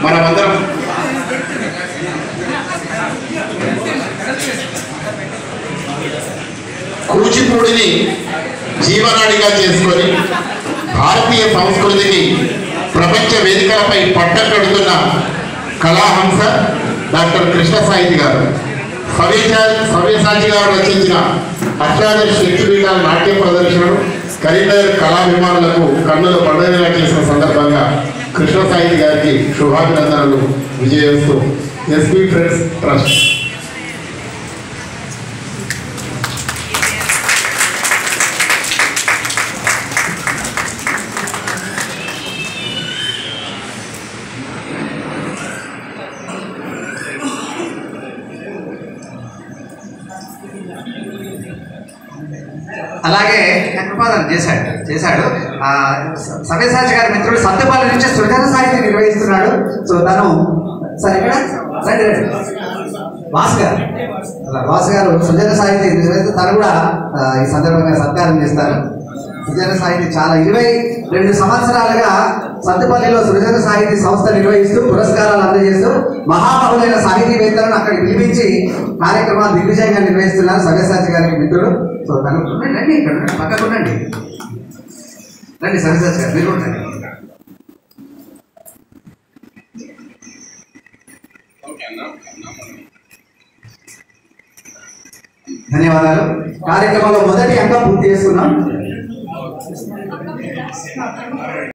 మనమందరం కూచిపూడిని జీవనాడిగా చేసుకొని భారతీయ సంస్కృతికి ప్రపంచ వేదికలపై పట్టం కడుతున్న కళాహంస డాక్టర్ కృష్ణ సాహితి గారు, సవ్యసాచి గారు రచించిన అష్టాదశ శక్తిపీఠాల నాట్య ప్రదర్శనలు కరీంనగర్ కళాభిమానులకు కన్నుల పండుగగా చేసిన సందర్భంగా కృష్ణ సాహితి గారికి శుభాభినందనలు విజయస్తు. SB friends trust. అలాగే కృపాదం చేశాడు సవ్యసాచి గారి మిత్రుడు సత్యపాలి నుంచి సృజన సాహిత్యం నిర్వహిస్తున్నాడు. సో తను సార్ ఇక్కడ వాసు గారు సృజన సాహిత్యం నిర్వహిస్తూ తను కూడా ఈ సందర్భంగా సత్కారం చేస్తారు. సృజన సాహిత్యం చాలా 22 సంవత్సరాలుగా సత్తుపల్లిలో సృజన సాహితీ సంస్థ నిర్వహిస్తూ పురస్కారాలు అందజేస్తూ మహామహులైన సాహితీవేత్తలను అక్కడికి పిలిపించి కార్యక్రమాలు దిగ్విజయంగా నిర్వహిస్తున్నారు సవ్యసాచి గారికి మిత్రుడు. సో తను రండి, ఇక్కడ పక్కకు రండి సవ్యసాచి గారు, మీరు రండి. ధన్యవాదాలు. కార్యక్రమంలో మొదటి అంకం పూర్తి చేసుకున్నాం.